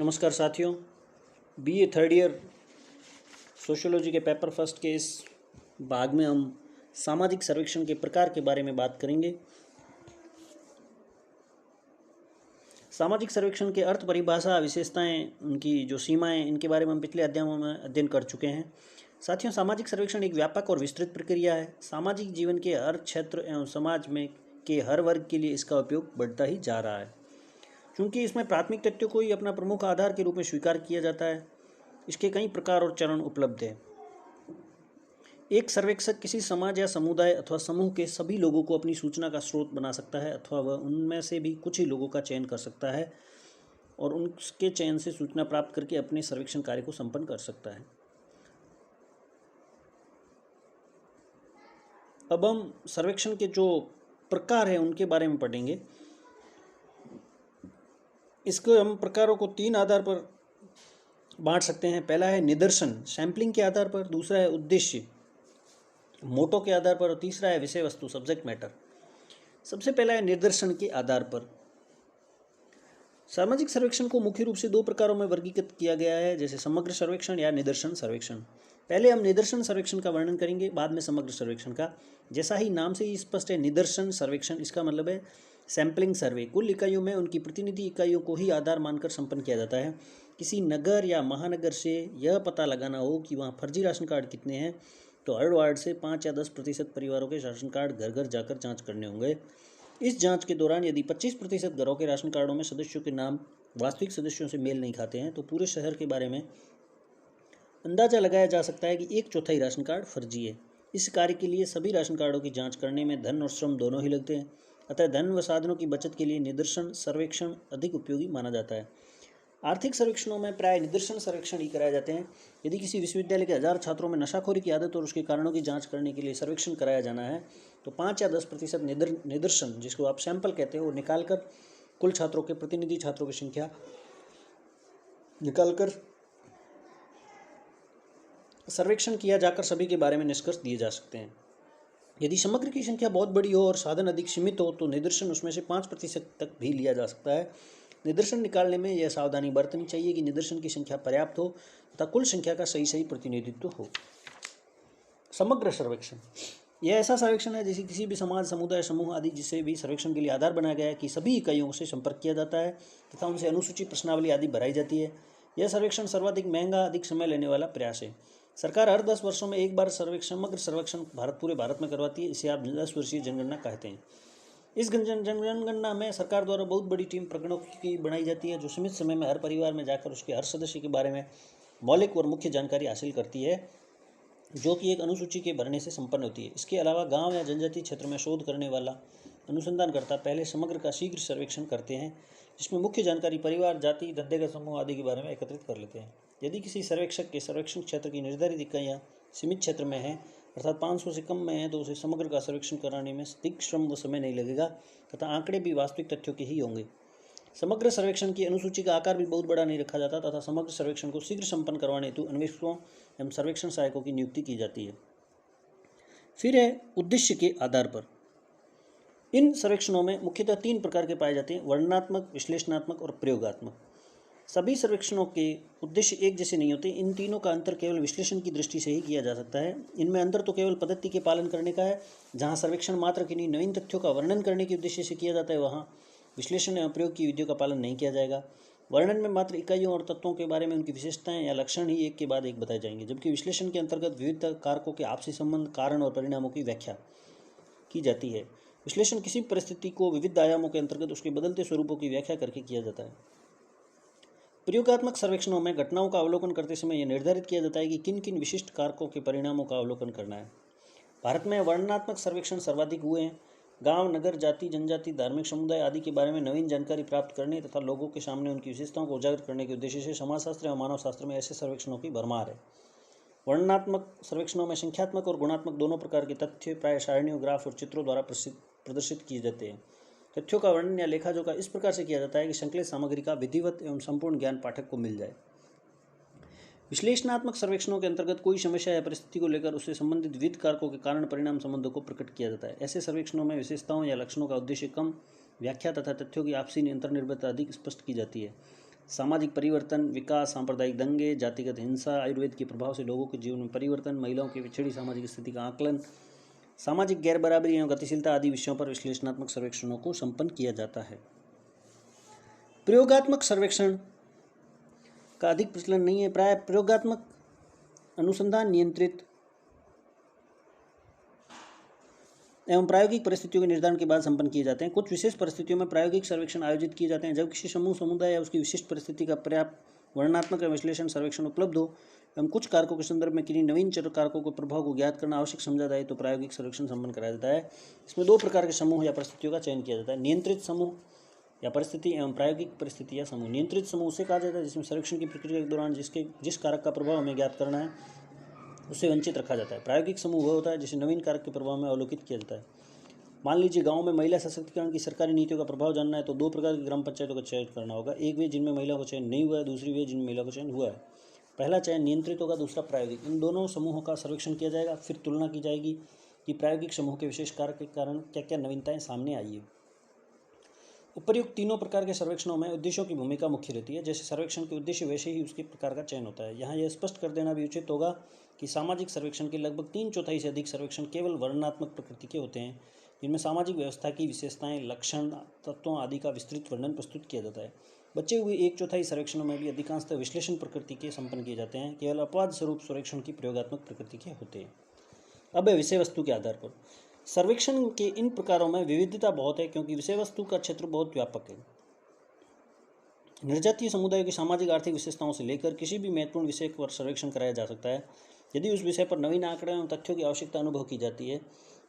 नमस्कार साथियों, BA third year sociology के पेपर फर्स्ट के इस भाग में हम सामाजिक सर्वेक्षण के प्रकार के बारे में बात करेंगे। सामाजिक सर्वेक्षण के अर्थ, परिभाषा, विशेषताएं, उनकी जो सीमाएं, इनके बारे में हम पिछले अध्यायों में अध्ययन कर चुके हैं। साथियों, सामाजिक सर्वेक्षण एक व्यापक और विस्तृत प्रक्रिया है। सामाजिक जीवन के हर क्षेत्र एवं समाज में के हर वर्ग के लिए इसका उपयोग बढ़ता ही जा रहा है, क्योंकि इसमें प्राथमिक तथ्यों को ही अपना प्रमुख आधार के रूप में स्वीकार किया जाता है। इसके कई प्रकार और चरण उपलब्ध हैं। एक सर्वेक्षक किसी समाज या समुदाय अथवा समूह के सभी लोगों को अपनी सूचना का स्रोत बना सकता है, अथवा वह उनमें से भी कुछ ही लोगों का चयन कर सकता है और उनके चयन से सूचना प्राप्त करके अपने सर्वेक्षण कार्य को संपन्न कर सकता है। अब हम सर्वेक्षण के जो प्रकार हैं उनके बारे में पढ़ेंगे। इसको हम प्रकारों को तीन आधार पर बांट सकते हैं। पहला है निदर्शन, सैंपलिंग के आधार पर। दूसरा है उद्देश्य, मोटो के आधार पर। और तीसरा है विषय वस्तु, सब्जेक्ट मैटर। सबसे पहला है निदर्शन के आधार पर। सामाजिक सर्वेक्षण को मुख्य रूप से दो प्रकारों में वर्गीकृत किया गया है, जैसे समग्र सर्वेक्षण या निदर्शन सर्वेक्षण। पहले हम निदर्शन सर्वेक्षण का वर्णन करेंगे, बाद में समग्र सर्वेक्षण का। जैसा ही नाम से ही स्पष्ट है, निदर्शन सर्वेक्षण, इसका मतलब है सैंपलिंग सर्वे। कुल इकाइयों में उनकी प्रतिनिधि इकाइयों को ही आधार मानकर संपन्न किया जाता है। किसी नगर या महानगर से यह पता लगाना हो कि वहाँ फर्जी राशन कार्ड कितने हैं, तो हर वार्ड से 5 या 10% परिवारों के राशन कार्ड घर घर जाकर जांच करने होंगे। इस जांच के दौरान यदि 25% घरों के राशन कार्डों में सदस्यों के नाम वास्तविक सदस्यों से मेल नहीं खाते हैं, तो पूरे शहर के बारे में अंदाजा लगाया जा सकता है कि 1/4 राशन कार्ड फर्जी है। इस कार्य के लिए सभी राशन कार्डों की जांच करने में धन और श्रम दोनों ही लगते हैं, अतः धन व साधनों की बचत के लिए निदर्शन सर्वेक्षण अधिक उपयोगी माना जाता है। आर्थिक सर्वेक्षणों में प्राय निदर्शन सर्वेक्षण ही कराए जाते हैं। यदि किसी विश्वविद्यालय के 1000 छात्रों में नशाखोरी की आदत और उसके कारणों की जांच करने के लिए सर्वेक्षण कराया जाना है, तो 5 या 10% निदर्शन, जिसको आप सैंपल कहते हैं, वो निकालकर कुल छात्रों के प्रतिनिधि छात्रों की संख्या निकालकर सर्वेक्षण किया जाकर सभी के बारे में निष्कर्ष दिए जा सकते हैं। यदि समग्र की संख्या बहुत बड़ी हो और साधन अधिक सीमित हो, तो निदर्शन उसमें से 5% तक भी लिया जा सकता है। निदर्शन निकालने में यह सावधानी बरतनी चाहिए कि निदर्शन की संख्या पर्याप्त हो तथा कुल संख्या का सही प्रतिनिधित्व हो। समग्र सर्वेक्षण यह ऐसा सर्वेक्षण है जैसे किसी भी समाज, समुदाय, समूह आदि जिसे भी सर्वेक्षण के लिए आधार बनाया गया है कि सभी इकाइयों से संपर्क किया जाता है तथा उनसे अनुसूची प्रश्नावली आदि भराई जाती है। यह सर्वेक्षण सर्वाधिक महंगा, अधिक समय लेने वाला प्रयास है। सरकार हर 10 वर्षों में एक बार समग्र सर्वेक्षण पूरे भारत में करवाती है। इसे आप 10 वर्षीय जनगणना कहते हैं। इस जनगणना में सरकार द्वारा बहुत बड़ी टीम प्रगणकों की बनाई जाती है, जो सीमित समय में हर परिवार में जाकर उसके हर सदस्य के बारे में मौलिक और मुख्य जानकारी हासिल करती है, जो कि एक अनुसूची के भरने से संपन्न होती है। इसके अलावा गांव या जनजातीय क्षेत्र में शोध करने वाला अनुसंधानकर्ता पहले समग्र का शीघ्र सर्वेक्षण करते हैं, जिसमें मुख्य जानकारी परिवार, जाति, धंधे का समूह आदि के बारे में एकत्रित कर लेते हैं। यदि किसी सर्वेक्षक के सर्वेक्षण क्षेत्र की निर्धारित इकाइयाँ सीमित क्षेत्र में हैं, अर्थात 500 से कम में है, तो उसे समग्र का सर्वेक्षण कराने में अधिक श्रम व समय नहीं लगेगा तथा आंकड़े भी वास्तविक तथ्यों के ही होंगे। समग्र सर्वेक्षण की अनुसूची का आकार भी बहुत बड़ा नहीं रखा जाता तथा समग्र सर्वेक्षण को शीघ्र संपन्न करवाने हेतु अन्वेषकों एवं सर्वेक्षण सहायकों की नियुक्ति की जाती है। फिर है उद्देश्य के आधार पर। इन सर्वेक्षणों में मुख्यतः 3 प्रकार के पाए जाते हैं: वर्णनात्मक, विश्लेषणात्मक और प्रयोगात्मक। सभी सर्वेक्षणों के उद्देश्य एक जैसे नहीं होते। इन तीनों का अंतर केवल विश्लेषण की दृष्टि से ही किया जा सकता है। इनमें अंतर तो केवल पद्धति के पालन करने का है। जहाँ सर्वेक्षण मात्र किन्हीं नवीन तथ्यों का वर्णन करने के उद्देश्य से किया जाता है, वहाँ विश्लेषण एवं प्रयोग की विधियों का पालन नहीं किया जाएगा। वर्णन में मात्र इकाइयों और तत्वों के बारे में उनकी विशेषताएं या लक्षण ही एक के बाद एक बताए जाएंगे, जबकि विश्लेषण के अंतर्गत विविध कारकों के आपसी संबंध, कारण और परिणामों की व्याख्या की जाती है। विश्लेषण किसी परिस्थिति को विविध आयामों के अंतर्गत उसके बदलते स्वरूपों की व्याख्या करके किया जाता है। प्रयोगात्मक सर्वेक्षणों में घटनाओं का अवलोकन करते समय यह निर्धारित किया जाता है कि किन किन विशिष्ट कारकों के परिणामों का अवलोकन करना है। भारत में वर्णनात्मक सर्वेक्षण सर्वाधिक हुए हैं। गांव, नगर, जाति, जनजाति, धार्मिक समुदाय आदि के बारे में नवीन जानकारी प्राप्त करने तथा लोगों के सामने उनकी विशेषताओं को उजागर करने के उद्देश्य से समाजशास्त्र एवं मानव शास्त्र में ऐसे सर्वेक्षणों की भरमार है। वर्णनात्मक सर्वेक्षणों में संख्यात्मक और गुणात्मक दोनों प्रकार के तथ्य प्राय सारणियों, ग्राफ और चित्रों द्वारा प्रदर्शित किए जाते हैं। तथ्यों का वर्णन या लेखाजोखा इस प्रकार से किया जाता है कि संकलित सामग्री का विधिवत एवं संपूर्ण ज्ञान पाठक को मिल जाए। विश्लेषणात्मक सर्वेक्षणों के अंतर्गत कोई समस्या या परिस्थिति को लेकर उससे संबंधित विविध कारकों के कारण परिणाम संबंधों को प्रकट किया जाता है। ऐसे सर्वेक्षणों में विशेषताओं या लक्षणों का उद्देश्य कम, व्याख्या तथा तथ्यों की आपसी अंतर्निर्भरता अधिक स्पष्ट की जाती है। सामाजिक परिवर्तन, विकास, सांप्रदायिक दंगे, जातिगत हिंसा, आयुर्वेद के प्रभाव से लोगों के जीवन में परिवर्तन, महिलाओं की पिछड़ी सामाजिक स्थिति का आकलन, सामाजिक गैरबराबरी एवं गतिशीलता आदि विषयों पर विश्लेषणात्मक सर्वेक्षणों को संपन्न किया जाता है। प्रयोगात्मक सर्वेक्षण का अधिक प्रचलन नहीं है। प्राय प्रयोगात्मक अनुसंधान नियंत्रित एवं प्रायोगिक परिस्थितियों के निर्धारण के बाद संपन्न किए जाते हैं। कुछ विशेष परिस्थितियों में प्रायोगिक सर्वेक्षण आयोजित किए जाते हैं। जब किसी समूह, समुदाय या उसकी विशिष्ट परिस्थिति का पर्याप्त वर्णनात्मक एवं विश्लेषण सर्वेक्षण उपलब्ध हो एवं कुछ कारकों के संदर्भ में किन्हीं नवीन कारकों के प्रभाव को ज्ञात करना आवश्यक समझा जाए तो प्रायोगिक सर्वेक्षण संपन्न कराया जाता है। इसमें दो प्रकार के समूह या परिस्थितियों का चयन किया जाता है, नियंत्रित समूह या परिस्थिति एवं प्रायोगिक परिस्थिति या समूह। नियंत्रित समूह उसे कहा जाता है जिसमें सर्वेक्षण की प्रक्रिया के दौरान जिस कारक का प्रभाव हमें ज्ञात करना है उससे वंचित रखा जाता है। प्रायोगिक समूह वह होता है जिसे नवीन कारक के प्रभाव में अवलोकित किया जाता है। मान लीजिए गांव में महिला सशक्तिकरण की सरकारी नीतियों का प्रभाव जानना है तो दो प्रकार की ग्राम पंचायतों का चयन करना होगा। एक वे जिनमें महिला को चयन नहीं हुआ है, दूसरी वे जिनमें महिला को चयन हुआ है। पहला चयन नियंत्रित होगा, दूसरा प्रायोगिक। इन दोनों समूहों का सर्वेक्षण किया जाएगा, फिर तुलना की जाएगी कि प्रायोगिक समूह के विशेष कारक के कारण क्या क्या नवीनताएं सामने आई है। उपर्युक्त तीनों प्रकार के सर्वेक्षणों में उद्देश्यों की भूमिका मुख्य रहती है। जैसे सर्वेक्षण के उद्देश्य वैसे ही उसके प्रकार का चयन होता है। यहाँ यह स्पष्ट कर देना भी उचित होगा कि सामाजिक सर्वेक्षण के लगभग 3/4 से अधिक सर्वेक्षण केवल वर्णनात्मक प्रकृति के होते हैं, जिनमें सामाजिक व्यवस्था की विशेषताएं, लक्षण, तत्वों आदि का विस्तृत वर्णन प्रस्तुत किया जाता है। बचे हुए 1/4 सर्वेक्षणों में भी अधिकांशतः विश्लेषण प्रकृति के संपन्न किए जाते हैं, केवल अपवाद स्वरूप सर्वेक्षण की प्रयोगात्मक प्रकृति के होते हैं। अब विषय वस्तु के आधार पर सर्वेक्षण के इन प्रकारों में विविधता बहुत है, क्योंकि विषय वस्तु का क्षेत्र बहुत व्यापक है। निर्जातीय समुदायों की सामाजिक आर्थिक विशेषताओं से लेकर किसी भी महत्वपूर्ण विषय पर सर्वेक्षण कराया जा सकता है, यदि उस विषय पर नवीन आंकड़े एवं तथ्यों की आवश्यकता अनुभव की जाती है।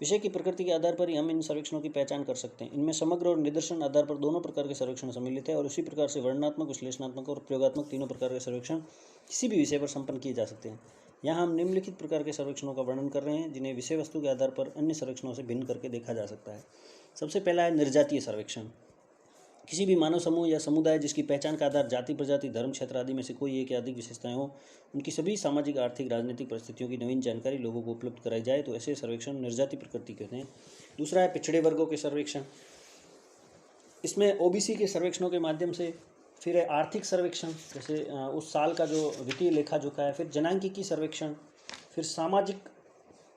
विषय की प्रकृति के आधार पर ही हम इन सर्वेक्षणों की पहचान कर सकते हैं। इनमें समग्र और निदर्शन आधार पर दोनों प्रकार के सर्वेक्षण सम्मिलित है और उसी प्रकार से वर्णनात्मक, विश्लेषणात्मक और प्रयोगात्मक तीनों प्रकार के सर्वेक्षण किसी भी विषय पर संपन्न किए जा सकते हैं। यहाँ हम निम्नलिखित प्रकार के सर्वेक्षणों का वर्णन कर रहे हैं, जिन्हें विषय वस्तु के आधार पर अन्य सर्वेक्षणों से भिन्न करके देखा जा सकता है। सबसे पहला है निर्जातीय सर्वेक्षण। किसी भी मानव समूह या समुदाय जिसकी पहचान का आधार जाति, प्रजाति, धर्म, क्षेत्र आदि में से कोई एक या अधिक विशेषताएं हो, उनकी सभी सामाजिक, आर्थिक, राजनीतिक परिस्थितियों की नवीन जानकारी लोगों को उपलब्ध कराई जाए तो ऐसे सर्वेक्षण निर्जातीय प्रकृति के होते हैं। दूसरा है पिछड़े वर्गों के सर्वेक्षण। इसमें ओबीसी के सर्वेक्षणों के माध्यम से, फिर है आर्थिक सर्वेक्षण, जैसे उस साल का जो वित्तीय लेखा जोखा है, फिर जनांकीय सर्वेक्षण, फिर सामाजिक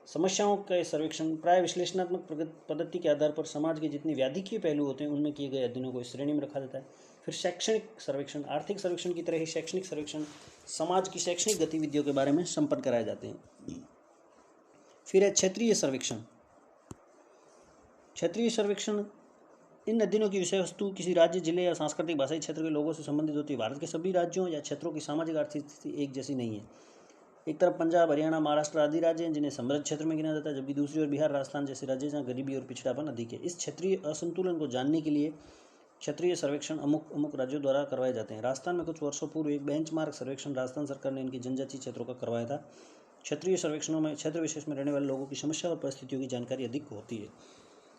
समस्याओं के सर्वेक्षण। प्राय विश्लेषणात्मक पद्धति के आधार पर समाज के जितने व्याधिकीय पहलू होते हैं उनमें किए गए अध्ययनों को इस श्रेणी में रखा जाता है। फिर शैक्षणिक सर्वेक्षण, आर्थिक सर्वेक्षण की तरह ही शैक्षणिक सर्वेक्षण समाज की शैक्षणिक गतिविधियों के बारे में संपन्न कराए जाते हैं। फिर है क्षेत्रीय सर्वेक्षण। क्षेत्रीय सर्वेक्षण इन अध्ययनों की विषय वस्तु किसी राज्य, जिले या सांस्कृतिक भाषाई क्षेत्र के लोगों से संबंधित होती है। भारत के सभी राज्यों या क्षेत्रों की सामाजिक आर्थिक स्थिति एक जैसी नहीं है। एक तरफ पंजाब, हरियाणा, महाराष्ट्र आदि राज्य हैं जिन्हें समृद्ध क्षेत्र में गिना जाता है, जबकि दूसरी ओर बिहार, राजस्थान जैसे राज्य जहाँ गरीबी और पिछड़ापन अधिक है। इस क्षेत्रीय असंतुलन को जानने के लिए क्षेत्रीय सर्वेक्षण अमुक राज्यों द्वारा करवाए जाते हैं। राजस्थान में कुछ वर्षों पूर्व एक बेंचमार्क सर्वेक्षण राजस्थान सरकार ने इनकी जनजातीय क्षेत्रों का करवाया था। क्षेत्रीय सर्वेक्षणों में क्षेत्र विशेष में रहने वाले लोगों की समस्या और परिस्थितियों की जानकारी अधिक होती है।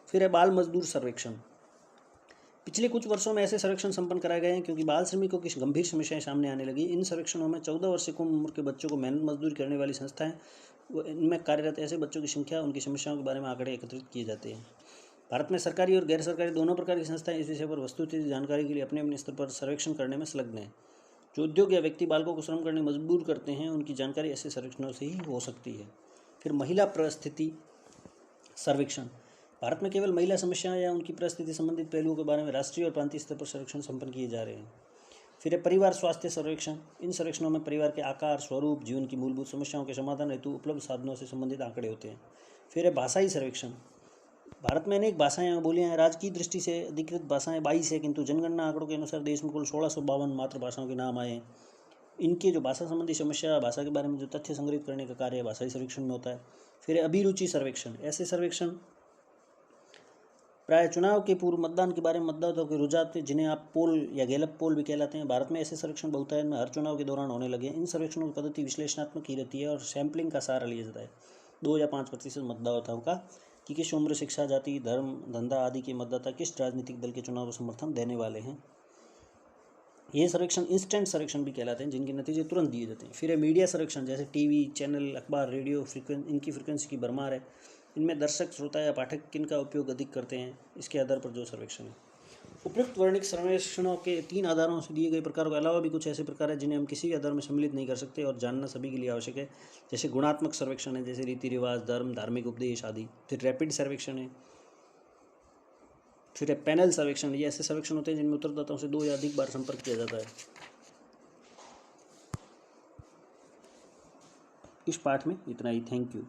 फिर है बाल मजदूर सर्वेक्षण। पिछले कुछ वर्षों में ऐसे सर्वेक्षण संपन्न कराए गए हैं क्योंकि बाल श्रमिकों की गंभीर समस्याएं सामने आने लगी। इन सर्वेक्षणों में 14 वर्ष से कम उम्र के बच्चों को मेहनत मजदूरी करने वाली संस्थाएं, इनमें कार्यरत ऐसे बच्चों की संख्या, उनकी समस्याओं के बारे में आंकड़े एकत्रित किए जाते हैं। भारत में सरकारी और गैर सरकारी दोनों प्रकार की संस्थाएं इस विषय पर वस्तुस्थिति जानकारी के लिए अपने अपने स्तर पर सर्वेक्षण करने में संलग्न हैं। जो उद्योग या व्यक्ति बालकों को श्रम करने मजबूर करते हैं, उनकी जानकारी ऐसे सर्वेक्षणों से ही हो सकती है। फिर महिला परिस्थिति सर्वेक्षण। भारत में केवल महिला समस्याएं या उनकी परिस्थिति संबंधित पहलुओं के बारे में राष्ट्रीय और प्रांतीय स्तर पर सर्वेक्षण संपन्न किए जा रहे हैं। फिर है परिवार स्वास्थ्य सर्वेक्षण। इन सर्वेक्षणों में परिवार के आकार, स्वरूप, जीवन की मूलभूत समस्याओं के समाधान हेतु उपलब्ध साधनों से संबंधित आंकड़े होते हैं। फिर है भाषाई सर्वेक्षण। भारत में अनेक भाषाएं और बोलियां हैं। राज्य की दृष्टि से अधिकृत भाषाएं 22 है, किंतु जनगणना आंकड़ों के अनुसार देश में कुल 1652 मातृभाषाओं के नाम आए हैं। इनके जो भाषा संबंधी समस्या, भाषा के बारे में जो तथ्य संग्रहित करने का कार्य भाषाई सर्वेक्षण में होता है। फिर अभिरुचि सर्वेक्षण। ऐसे सर्वेक्षण प्राय चुनाव के पूर्व मतदान के बारे में मतदाताओं के रुझान थे, जिन्हें आप पोल या गैलप पोल भी कहलाते हैं। भारत में ऐसे सर्वेक्षण बहुतायत में हर चुनाव के दौरान होने लगे। इन सर्वेक्षणों की पद्धति विश्लेषणात्मक ही रहती है और सैंपलिंग का सहारा लिया जाता है 2 या 5% मतदाताओं का, कि किस उम्र, शिक्षा, जाति, धर्म, धंधा आदि के मतदाता किस राजनीतिक दल के चुनाव समर्थन देने वाले हैं। ये सर्वेक्षण इंस्टेंट सर्वेक्षण भी कहलाते हैं, जिनके नतीजे तुरंत दिए जाते हैं। फिर है मीडिया सर्वेक्षण, जैसे टीवी चैनल, अखबार, रेडियो, इनकी फ्रिक्वेंसी की भरमार है। इनमें दर्शक, श्रोता या पाठक किन का उपयोग अधिक करते हैं, इसके आधार पर जो सर्वेक्षण है। उपयुक्त वर्णिक सर्वेक्षणों के 3 आधारों से दिए गए प्रकारों के अलावा भी कुछ ऐसे प्रकार हैं जिन्हें हम किसी भी आधार में सम्मिलित नहीं कर सकते और जानना सभी के लिए आवश्यक है। जैसे गुणात्मक सर्वेक्षण है, जैसे रीति रिवाज, धर्म, धार्मिक उपदेश आदि। फिर रैपिड सर्वेक्षण है, फिर है पैनल सर्वेक्षण। ये ऐसे सर्वेक्षण होते हैं जिनमें उत्तरदाताओं से 2 या अधिक बार संपर्क किया जाता है। इस पाठ में इतना ही। Thank you.